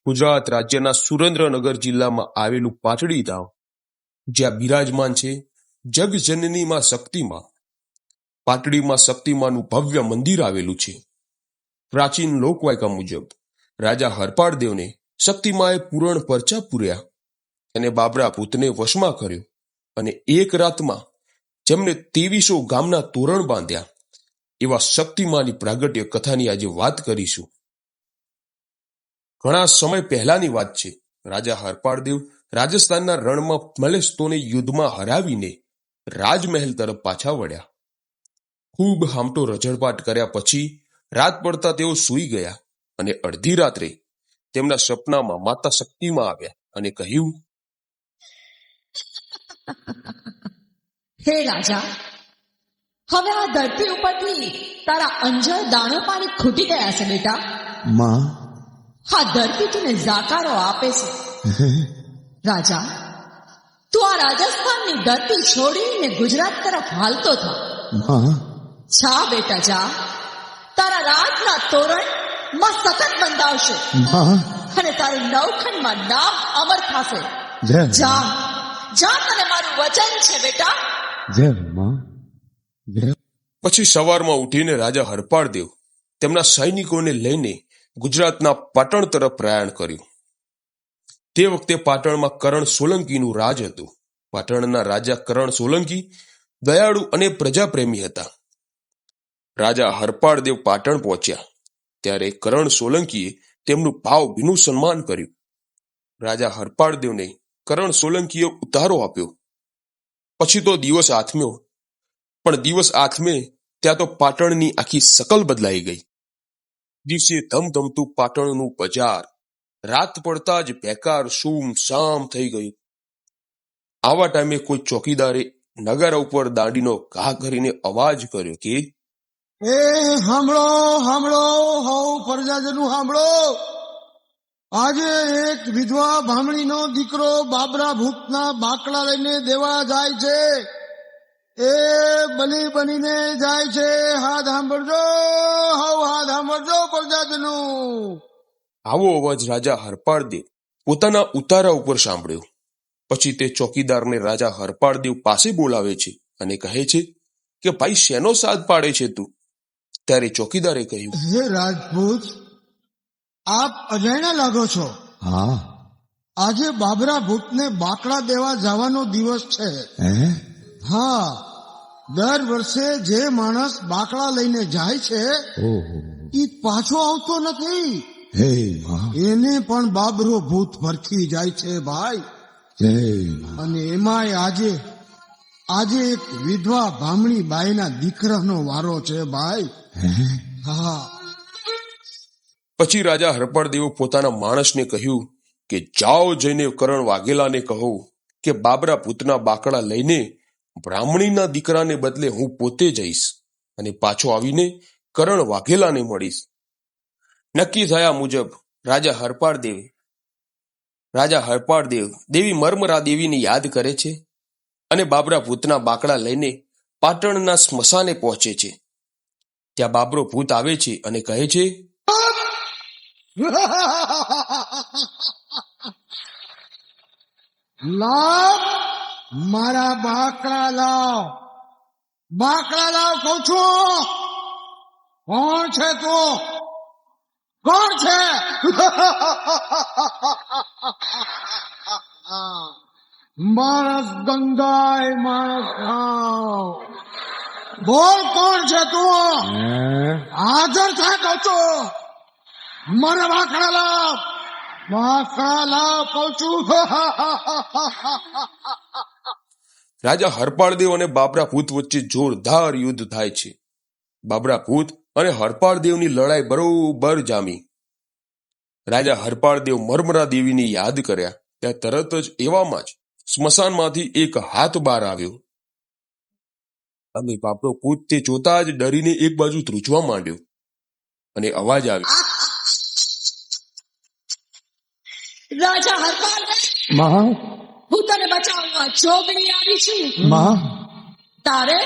ગુજરાત રાજ્યના સુરેન્દ્રનગર જિલ્લામાં આવેલું પાટડી ધામ, જ્યાં બિરાજમાન છે જગજનની માં શક્તિમાં. પાટડીમાં શક્તિમાનું ભવ્ય મંદિર આવેલું છે. પ્રાચીન લોકવાયકા મુજબ રાજા હરપાળદેવને શક્તિમાએ પૂરણ પરચા પૂર્યા અને બાબરા ભૂતને વશમાં કર્યો, અને એક રાતમાં જેમને 2300 ગામના તોરણ બાંધ્યા. એવા શક્તિમાની પ્રાગટ્ય કથાની આજે વાત કરીશું. ઘણા સમય પહેલાની વાત છે. રાજા હરપાળદેવ રાજસ્થાનના રણમાં મલેસ્તોને યુદ્ધમાં હરાવીને રાજમહેલ તરફ પાછા વળ્યા. ખૂબ હામટો રજળપાટ કર્યા પછી રાત પડતા તેઓ સૂઈ ગયા, અને અડધી રાત્રે તેમના સપનામાં માતા શક્તિમાં આવ્યા અને કહ્યું, હે રાજા, હવે આ ધરતી ઉપરથી તારા અંજળ દાણો પાણી ખૂટી ગયા છે બેટા. માં, આ ધરતી તને જાકારો આપે છે. રાજા, તું આ રાજસ્થાનની ધરતી છોડીને ગુજરાત તરફ હાલતો થા. માં, જા બેટા જા, તારા રાજના તોરણ સતત બંધાવશે, માં, અને તારું નવખંડમાં નામ અમર થશે. જય જા જા, તને મારું વચન છે બેટા. જય માં, જય. પછી સવારમાં ઉઠીને રાજા હરપાળદેવ તેમના સૈનિકોને લઈને ગુજરાતના પાટણ તરફ પ્રયાણ કર્યું. તે વખતે પાટણમાં કરણ સોલંકીનું રાજ હતું. પાટણના રાજા કરણ સોલંકી દયાળુ અને પ્રજાપ્રેમી હતા. રાજા હરપાળદેવ પાટણ પહોંચ્યા ત્યારે કરણ સોલંકીએ તેમનું ભાવભીનું સન્માન કર્યું. રાજા હરપાળદેવને કરણ સોલંકીએ ઉતારો આપ્યો. પછી તો દિવસ આથમ્યો, પણ દિવસ આથમે ત્યાં તો પાટણની આખી શકલ બદલાઈ ગઈ. દિવસે ધમધમતું પાટણનું બજાર રાત પડતા જ બેકાર સૂમ સામ થઈ ગયું. આવા ટાઈમે કોઈ ચોકીદારે નગારા ઉપર દાંડીનો ઘા કરીને અવાજ કર્યો કે, એ સાંભળો સાંભળો, હઉ પ્રજાજનો સાંભળો. આજે એક વિધવા ભામણીનો દીકરો બાબરા ભૂતના બાકડા લઈને દેવા જાય છે. એ બની બનીને જાય છે. હાથ સાંભળજો, હઉ હાથ સાંભળજો પ્રજાજનો. આવો અવાજ રાજા હરપાળદેવ પોતાના ઉતારા ઉપર સાંભળ્યો. પછી તે ચોકીદારને રાજા હરપાળદેવ પાસે બોલાવે છે અને કહે છે કે, ભાઈ, શેનો સાથ પાડે છે તું? ત્યારે ચોકીદારે કહ્યું, હે રાજપૂત, આપ અજાણ્યા લાગો છો. હા, આજે બાબરા ભૂતને બાકડા દેવા જવાનો દિવસ છે. હા, દર વર્ષે જે માણસ બાકડા લઈને જાય છે એ પાછો આવતો નથી. એને પણ બાબરો ભૂત ભરખી જાય છે ભાઈ. અને એમાંય આજે એક વિધવા ભામણી બાઈના દીકરાનો વારો છે ભાઈ. હા. પછી રાજા હરપાળદેવે પોતાના માણસને કહ્યું કે, જાઓ જઈને કરણ વાઘેલાને કહો કે બાબરા ભૂતના બાકડા લઈને બ્રાહ્મણીના દીકરાને બદલે હું પોતે જઈશ અને પાછો આવીને કરણ વાઘેલાને મળીશ. નક્કી થયા મુજબ રાજા હરપાળદેવ દેવી મર્મરા દેવીને યાદ કરે છે અને બાબરા ભૂતના બાકડા લઈને પાટણના સ્મશાને પહોંચે છે. ત્યાં બાબરો ભૂત આવે છે અને કહે છે, લાવ મારા બાકડા લાવ, બાકડા લાવ કહું છું. કોણ છે તું? કોણ છે? માણસ ગંગાય માણસ ખાવ. બોલ, કોણ છે તું? હાજર થાય કહું છું. મારા બાકડા લાવ, બાકડા લાવ કહું છું. રાજા હરપાળદેવ અને બાબરા ભૂત વચ્ચે જોરદાર યુદ્ધ થાય છે. બાબરા ભૂત અને હરપાળદેવની લડાઈ બરોબર જામી. રાજા હરપાળદેવ મર્મરા દેવીને યાદ કર્યા ત્યાં તરત જ એવામાં જ સ્મશાનમાંથી એક હાથ બહાર આવ્યો, અને બાબરો ભૂત તે જોતા જ ડરીને એક બાજુ ધ્રુજવા માંડ્યો, અને અવાજ આવ્યો, રાજા હરપાળદેવ, માં, હું તને બચાવવા જોગણી આવી છું. માં, તારે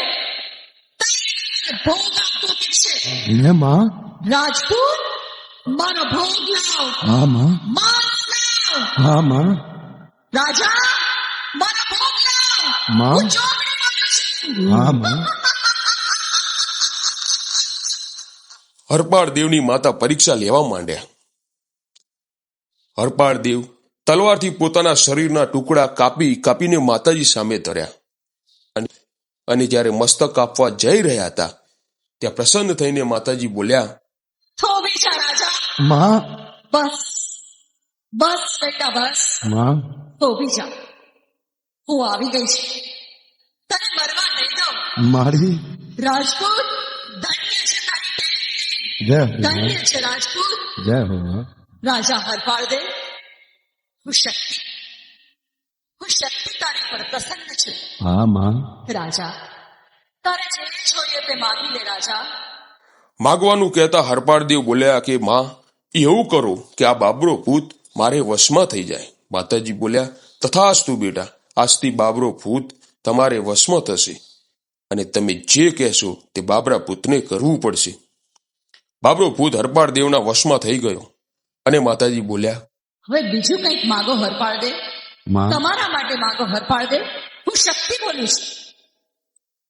ભોગ આપવો પડશે. ને માં, રાજપૂત, મારો ભોગ લાવ. હા માં. માર હા માં. રાજા મારો ભોગ લાવ. માં. હું ચોકડી મારું છું. હા માં. હરપાળ દેવની માતા પરીક્ષા લેવા માંડ્યા. હરપાળ દેવ તલવારથી પોતાના શરીરના ટુકડા કાપીને માતાજી સામે ધર્યા અને જ્યારે મસ્તક કાપવા જઈ રહ્યા હતા ત્યાં પ્રસન્ન થઈને માતાજી બોલ્યા, થોભી જા રાજા. માં. બસ બસ બેટા બસ. માં. થોભી જા. હું આવી ગઈ છું. તને મરવા નહીં દઉં. મારી. રાજપૂત ધન્ય છે તારી પેટની. જય ધન્ય છે રાજપૂત. જય હો. રાજા હરપાળ દે, હું શક્તિ તારી પર પ્રસન્ન છું. હા માં. રાજા તારે જે જોઈએ તે માગી લે રાજા. માગવાનું કહેતા હરપાળદેવ બોલ્યા કે માં, એવું કરો કે આ બાબરો ભૂત મારે વશમાં થઈ જાય. માતાજી બોલ્યા, તથાસ્તુ બેટા, આજથી બાબરો ભૂત તમારે વશમાં થશે અને તમે જે કહેશો તે બાબરા ભૂતને કરવું પડશે. બાબરો ભૂત હરપાળદેવના વશમાં થઈ ગયો અને માતાજી બોલ્યા, હવે બીજું કંઈક માગો હરપાળ દે. માં. તમારા માટે માગો હરપાળ દે. હું શક્તિ બોલું છું.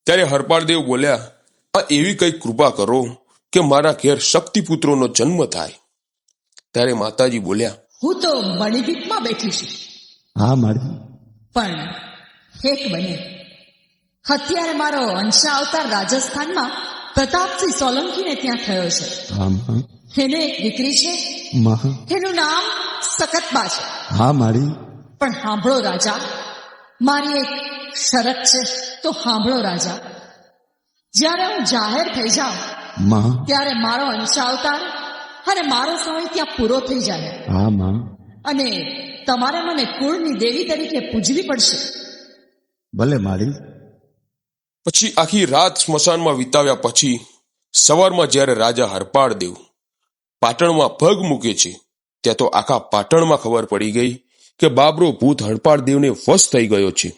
ત્યારે હરપાળદેવ બોલ્યા, આ એવી કંઈક કૃપા કરો કે મારા ઘેર શક્તિપુત્રોનો જન્મ થાય. ત્યારે માતાજી બોલ્યા, હું તો મણિદીપમાં બેઠી છું. હા મારી. પણ એક બને અત્યારે મારો અંશા અવતાર રાજસ્થાનમાં પ્રતાપસિંહ સોલંકીને ત્યાં થયો છે. હા માં. એને એક દીકરી છે. માં. એનું નામ સકતબા છે. હા મારી. પણ સાંભળો રાજા, મારી એક શરત છે, તો સાંભળો રાજા. જ્યારે હું જાહેર થઈ જાઉં માં. ત્યારે મારો અંશા અવતાર અને મારો સમય ત્યાં પૂરો થઈ જાય હા માં. અને તમારે મને કુળની દેવી તરીકે પૂજવી પડશે. ભલે મારી. પછી આખી રાત સ્મશાનમાં વિતાવ્યા પછી સવારમાં જ્યારે રાજા હરપાળદેવ પાટણમાં પગ મૂકે છે ત્યાં તો આખા પાટણમાં ખબર પડી ગઈ કે બાબરો ભૂત હરપાળદેવને વશ થઈ ગયો છે.